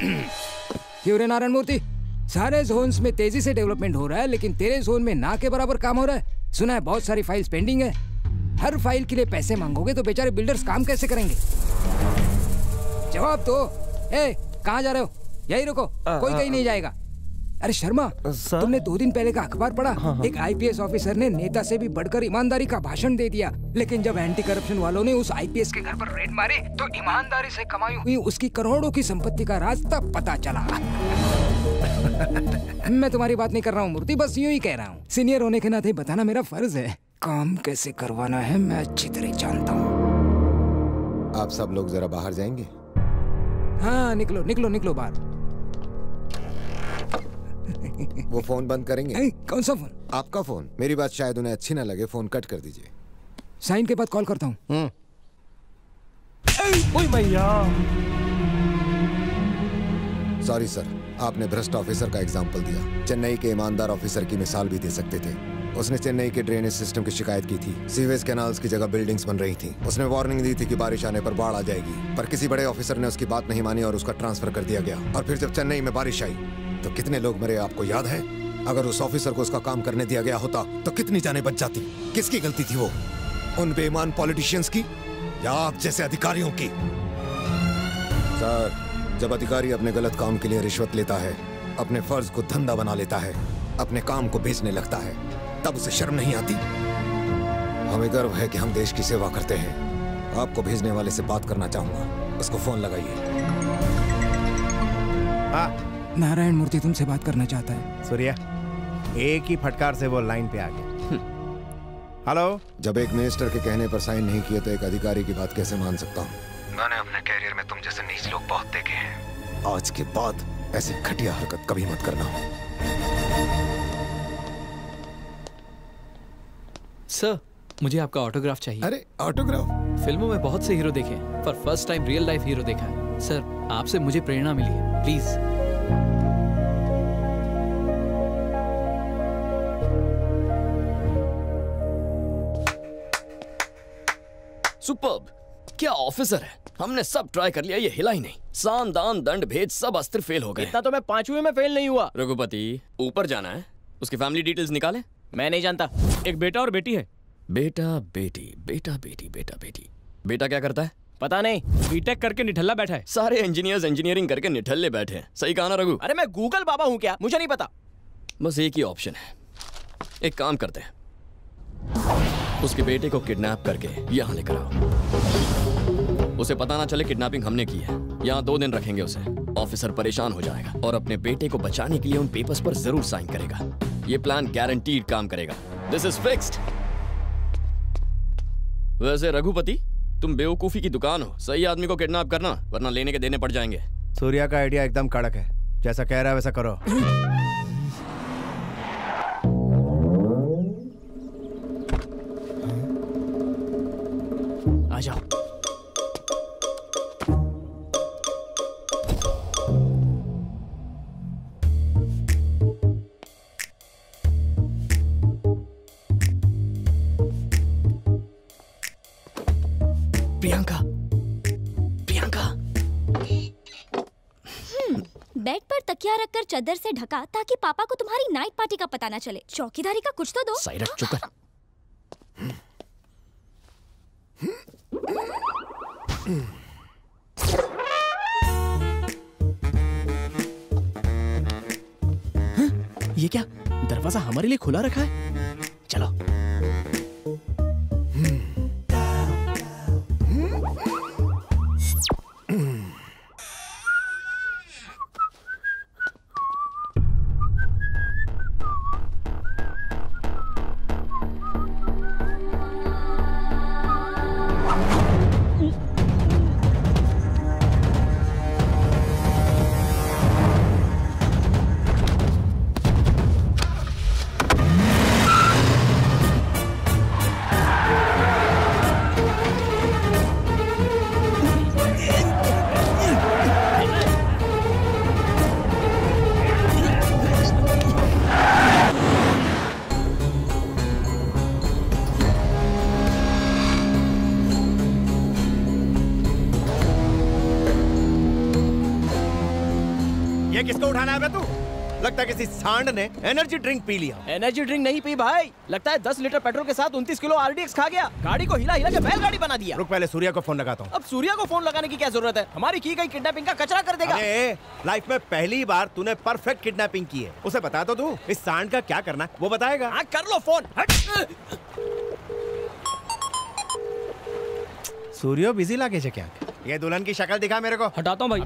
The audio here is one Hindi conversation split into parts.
क्यों रे नारायण मूर्ति, सारे जोन्स में तेजी से डेवलपमेंट हो रहा है लेकिन तेरे जोन में ना के बराबर काम हो रहा है। सुना है बहुत सारी फाइल्स पेंडिंग है। हर फाइल के लिए पैसे मांगोगे तो बेचारे बिल्डर्स काम कैसे करेंगे? जवाब दो। कहाँ जा रहे हो? यही रुको, कोई कहीं नहीं जाएगा। अरे शर्मा, तुमने 2 दिन पहले का अखबार पढ़ा? एक आईपीएस ऑफिसर ने नेता से भी बढ़कर ईमानदारी का भाषण दे दिया, लेकिन जब एंटी करप्शन वालों ने उस आईपीएस के घर पर रेड मारे तो ईमानदारी से कमाई हुई उसकी करोड़ों की संपत्ति का राज तब पता चला। मैं तुम्हारी बात नहीं कर रहा हूँ मूर्ति, बस यूं ही कह रहा हूँ। सीनियर होने के नाते बताना मेरा फर्ज है। काम कैसे करवाना है मैं अच्छी तरह जानता हूँ। आप सब लोग जरा बाहर जाएंगे? हाँ निकलो निकलो निकलो बाहर। वो फोन बंद करेंगे? कौन सा फोन? आपका फोन। मेरी बात शायद उन्हें अच्छी ना लगे, फोन कट कर दीजिए। साइन के बाद कॉल करता हूँ। भैया सॉरी सर, आपने भ्रष्ट ऑफिसर का एग्जाम्पल दिया। चेन्नई के ईमानदार ऑफिसर की मिसाल भी दे सकते थे। उसने चेन्नई के ड्रेनेज सिस्टम की शिकायत की थी। सीवेज कैनाल्स की जगह बिल्डिंग्स बन रही थी। उसने वार्निंग दी थी कि बारिश आने पर बाढ़ आ जाएगी, पर किसी बड़े ऑफिसर ने उसकी बात नहीं मानी और उसका ट्रांसफर कर दिया गया। और फिर जब चेन्नई में बारिश आई तो कितने लोग मरे आपको याद है? अगर उस ऑफिसर को उसका काम करने दिया गया होता तो कितनी जानें बच जाती? किसकी गलती थी वो? उन बेईमान पॉलिटिशियंस की या आप जैसे अधिकारियों की? सर, जब अधिकारी अपने गलत काम के लिए रिश्वत लेता है, अपने फर्ज को धंधा बना लेता है, अपने काम को बेचने लगता है, तब उसे शर्म नहीं आती? हमें गर्व है कि हम देश की सेवा करते हैं। आपको भेजने वाले से बात करना चाहूंगा, उसको फोन लगाइए। नारायण मूर्ति तुमसे बात करना चाहता है। सूर्या, एक ही फटकार से वो लाइन पे आ गया। हेलो। जब एक मिनिस्टर के कहने पर साइन नहीं किए तो एक अधिकारी की बात कैसे मान सकता हूँ? मैंने अपने कैरियर में तुम जैसे नीच लोग बहुत देखे हैं। आज के बाद ऐसी घटिया हरकत कभी मत करना। सर, मुझे आपका ऑटोग्राफ चाहिए। अरे ऑटोग्राफ? फिल्मों में बहुत से हीरो देखे हैं, पर first time real life hero देखा है। सर, आपसे मुझे प्रेरणा मिली है, प्लीज। सुपर्ब! क्या ऑफिसर है। हमने सब ट्राई कर लिया, ये हिला ही नहीं। साम दाम दंड भेद सब अस्त्र फेल हो गए। इतना तो मैं 5वीं में फेल नहीं हुआ। रघुपति, ऊपर जाना है, उसकी फैमिली डिटेल्स निकाले। मैं नहीं जानता। एक बेटा और बेटी है। बेटा बेटी, बेटा बेटी, बेटा बेटी। बेटा क्या करता है? पता नहीं, बीटेक करके निठल्ला बैठा है। सारे इंजीनियर्स इंजीनियरिंग करके निठल्ले बैठे हैं। सही कहा ना रघु? अरे मैं गूगल बाबा हूँ क्या? मुझे नहीं पता। बस एक ही ऑप्शन है। एक काम करते हैं, उसके बेटे को किडनैप करके यहाँ लेकर आओ। उसे पता ना चले किडनैपिंग हमने की है। यहाँ 2 दिन रखेंगे उसे। ऑफिसर परेशान हो जाएगा और अपने बेटे को बचाने के लिए उन पेपर्स पर जरूर साइन करेगा। ये प्लान गारंटीड काम करेगा। This is fixed. वैसे रघुपति, तुम बेवकूफी की दुकान हो। सही आदमी को किडनैप करना, वरना लेने के देने पड़ जाएंगे। सूर्या का आइडिया एकदम कड़क है, जैसा कह रहा है वैसा करो। आ जाओ। प्रियंका, प्रियंका। बेड पर तकिया रखकर चादर से ढका ताकि पापा को तुम्हारी नाइट पार्टी का पता ना चले। चौकीदारी का कुछ तो दो। साइरक, चुप कर। ये क्या, दरवाजा हमारे लिए खुला रखा है? चलो। किसको उठाना है बे तू? लगता है किसी सांड ने एनर्जी ड्रिंक पी लिया। एनर्जी ड्रिंक नहीं पी भाई, लगता है 10 लीटर पेट्रोल के साथ 29 किलो आरडीएक्स खा गया। गाड़ी को हिला हिला के बैलगाड़ी बना दिया। रुक, पहले सूर्या को फोन लगाता हूँ। अब सूर्या को फोन लगाने की क्या जरूरत है? हमारी की गई किडनैपिंग का कचरा कर देगा। लाइफ में पहली बार तूने परफेक्ट किडनैपिंग की है। उसे बता तो तू इस सांड का क्या करना है, वो बताएगा। हाँ कर लो फोन। सूर्यो बिजी लागे छे क्या? ये दुल्हन की शक्ल दिखा मेरे को। हटाता हूँ भाई।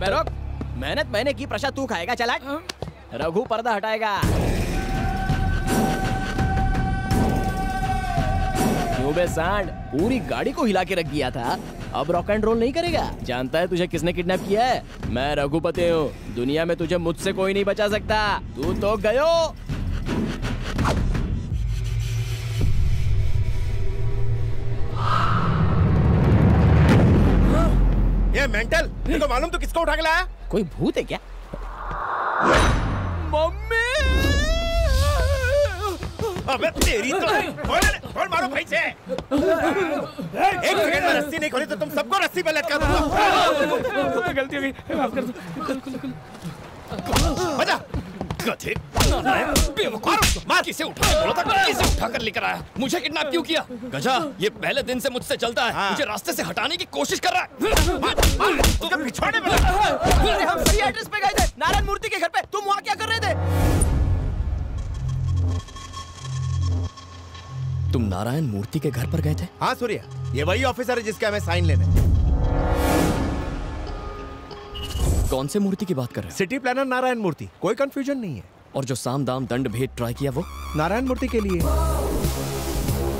मेहनत मैंने की, प्रसाद तू खाएगा। चला रघु पर्दा हटाएगा। क्यों बे सांड, पूरी गाड़ी को हिला के रख दिया था, अब रॉक एंड रोल नहीं करेगा? जानता है तुझे किसने किडनैप किया है? मैं रघुपति हूँ। दुनिया में तुझे मुझसे कोई नहीं बचा सकता। तू तो गयो। ये मेंटल, तेरे को मालूम तू किसको उठा के लाया? कोई भूत है क्या? मम्मी! अबे तेरी तो खोल मारो भाई से। एक सेकंड में रस्सी नहीं खोली तो तुम सबको रस्सी पे लटका दूंगा। गलती हो गई, माफ कर दो। बजा गधे। मार। किसे उठा के बोला था? किसे उठा कर लेकर आया? मुझे किडनैप क्यों किया? गजा, ये पहले दिन से मुझसे चलता है। हाँ। मुझे रास्ते से हटाने की कोशिश कर रहा है। मार। पिछोड़ने में लगा। अरे हम सही एड्रेस पे गए थे, नारायण मूर्ति के घर पे। तुम वहाँ क्या कर रहे थे? तुम नारायण मूर्ति के घर पर गए थे? हाँ सूर्या, ये वही ऑफिसर है जिसके हमें साइन लेने। कौन से मूर्ति की बात कर रहे हो? सिटी प्लानर नारायण मूर्ति, कोई कंफ्यूजन नहीं है। और जो साम दाम दंड भेद ट्राई किया वो? नारायण मूर्ति के लिए।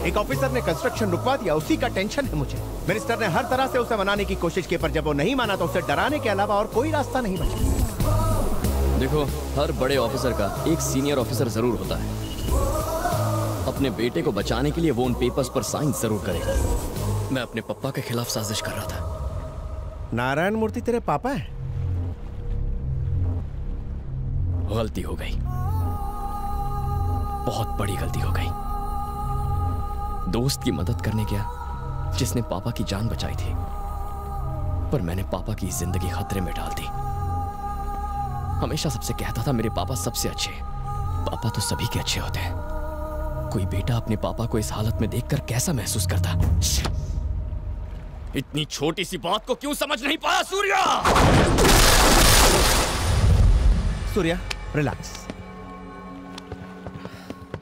एक ऑफिसर ने कंस्ट्रक्शन रुकवा दिया, उसी का टेंशन है मुझे। मिनिस्टर ने हर तरह से उसे मनाने की कोशिश की, पर जब वो नहीं माना तो उसे डराने के अलावा और कोई रास्ता नहीं बचा। देखो, हर बड़े ऑफिसर का एक सीनियर ऑफिसर जरूर होता है। अपने बेटे को बचाने के लिए वो उन पेपर्स पर साइन जरूर करेगा। मैं अपने पापा के खिलाफ साजिश कर रहा था। नारायण मूर्ति तेरे पापा है? गलती हो गई, बहुत बड़ी गलती हो गई। दोस्त की मदद करने गया जिसने पापा की जान बचाई थी, पर मैंने पापा की जिंदगी खतरे में डाल दी। हमेशा सबसे कहता था मेरे पापा सबसे अच्छे। पापा तो सभी के अच्छे होते हैं। कोई बेटा अपने पापा को इस हालत में देखकर कैसा महसूस करता? इतनी छोटी सी बात को क्यों समझ नहीं पाया सूर्या? सूर्या रिलैक्स।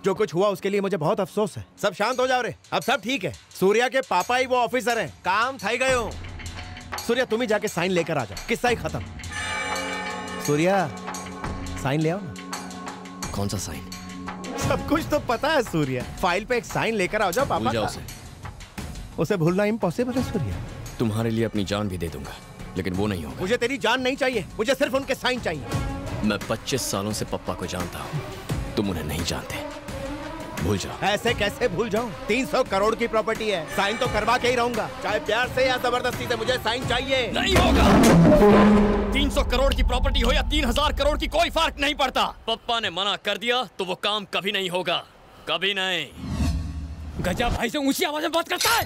जो कुछ हुआ उसके लिए मुझे बहुत अफसोस है। सब शांत हो जाओ रे, अब सब ठीक है। सूर्या के पापा ही वो ऑफिसर हैं। काम थई गयो। सूर्या तुम ही जाके साइन लेकर आ जाओ, किस्सा ही खत्म। सूर्या साइन ले आओ ना। कौन सा साइन? सब कुछ तो पता है सूर्या। फाइल पे एक साइन लेकर आ जाओ पापा। भूल जाओ का। उसे। उसे भूलना इम्पॉसिबल है सूर्या। तुम्हारे लिए अपनी जान भी दे दूंगा, लेकिन वो नहीं होगा। मुझे तेरी जान नहीं चाहिए, मुझे सिर्फ उनके साइन चाहिए। मैं 25 सालों से पप्पा को जानता हूँ, तुम उन्हें नहीं जानते। भूल जाओ। ऐसे कैसे भूल जाऊं? 300 करोड़ की प्रॉपर्टी है, साइन तो करवा के ही रहूंगा, चाहे प्यार से या जबरदस्ती से। मुझे साइन चाहिए। नहीं होगा। 300 करोड़ की प्रॉपर्टी हो या 3000 करोड़ की, कोई फर्क नहीं पड़ता। पप्पा ने मना कर दिया तो वो काम कभी नहीं होगा, कभी नहीं। गजा भाई से ऊंची आवाज में बात करता है।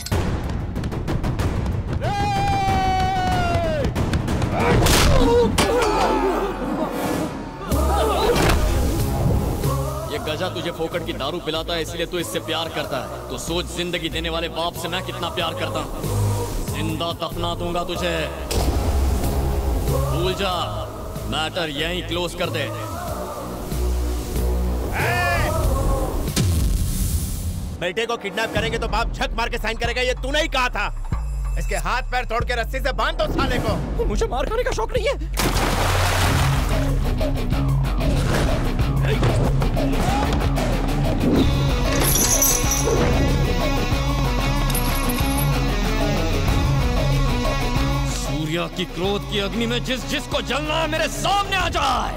ये गजा तुझे फोकट की दारू पिलाता है, इसलिए तू इससे प्यार करता है। तो सोच, जिंदगी देने वाले बाप से मैं कितना प्यार करता हूँ। जिंदा दफना दूंगा तुझे। भूल जा, मैटर यहीं क्लोज कर दे। बेटे को किडनैप करेंगे तो बाप झक मार के साइन करेगा, ये तूने ही कहा था। इसके हाथ पैर तोड़ के रस्सी से बांध दो साले को। मुझे मार खाने का शौक नहीं है। सूर्या की क्रोध की अग्नि में जिस जिसको जलना है मेरे सामने आ जाए।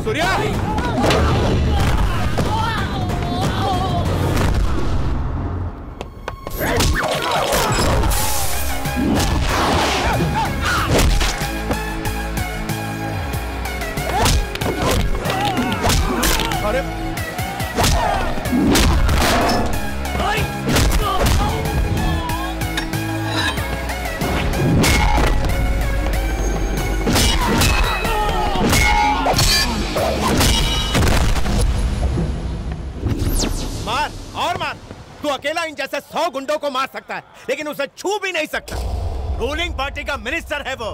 सूर्या अरे मार और मार। तू अकेला इन जैसे 100 गुंडों को मार सकता है, लेकिन उसे छू भी नहीं सकता। रूलिंग पार्टी का मिनिस्टर है वो,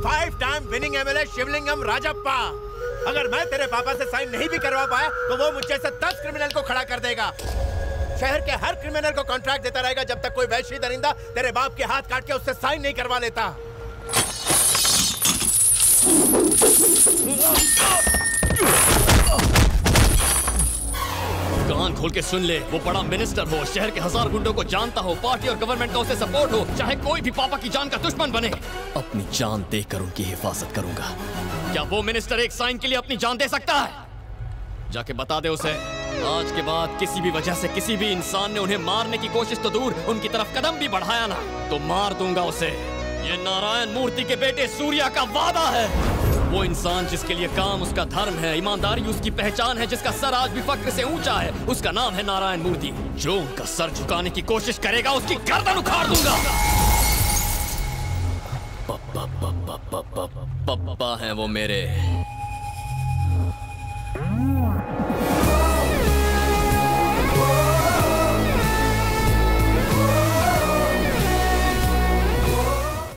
5 time winning MLA Shivalingam Rajappa. अगर मैं तेरे पापा से साइन नहीं भी करवा पाया तो वो मुझ जैसे 10 क्रिमिनल को खड़ा कर देगा। शहर के हर क्रिमिनल को कॉन्ट्रैक्ट देता रहेगा जब तक कोई वैश्य दरिंदा तेरे बाप के हाथ काट के उससे साइन नहीं करवा लेता। कान खोल के सुन ले, वो बड़ा मिनिस्टर हो, शहर के 1000 गुंडों को जानता हो, पार्टी और गवर्नमेंट का उसे सपोर्ट हो, चाहे कोई भी पापा की जान का दुश्मन बने, अपनी जान देकर उनकी हिफाजत करूंगा। क्या वो मिनिस्टर एक साइन के लिए अपनी जान दे सकता है? जाके बता दे उसे। आज के बाद किसी भी वजह से किसी भी इंसान ने उन्हें मारने की कोशिश तो दूर, उनकी तरफ कदम भी बढ़ाया ना, तो मार दूंगा उसे। ये नारायण मूर्ति के बेटे सूर्या का वादा है। वो इंसान जिसके लिए काम उसका धर्म है, ईमानदारी उसकी पहचान है, जिसका सर आज भी फक्र से ऊंचा है, उसका नाम है नारायण मूर्ति। जो उनका सर झुकाने की कोशिश करेगा उसकी गर्दन उखाड़ दूंगा। पप्पा हैं वो मेरे।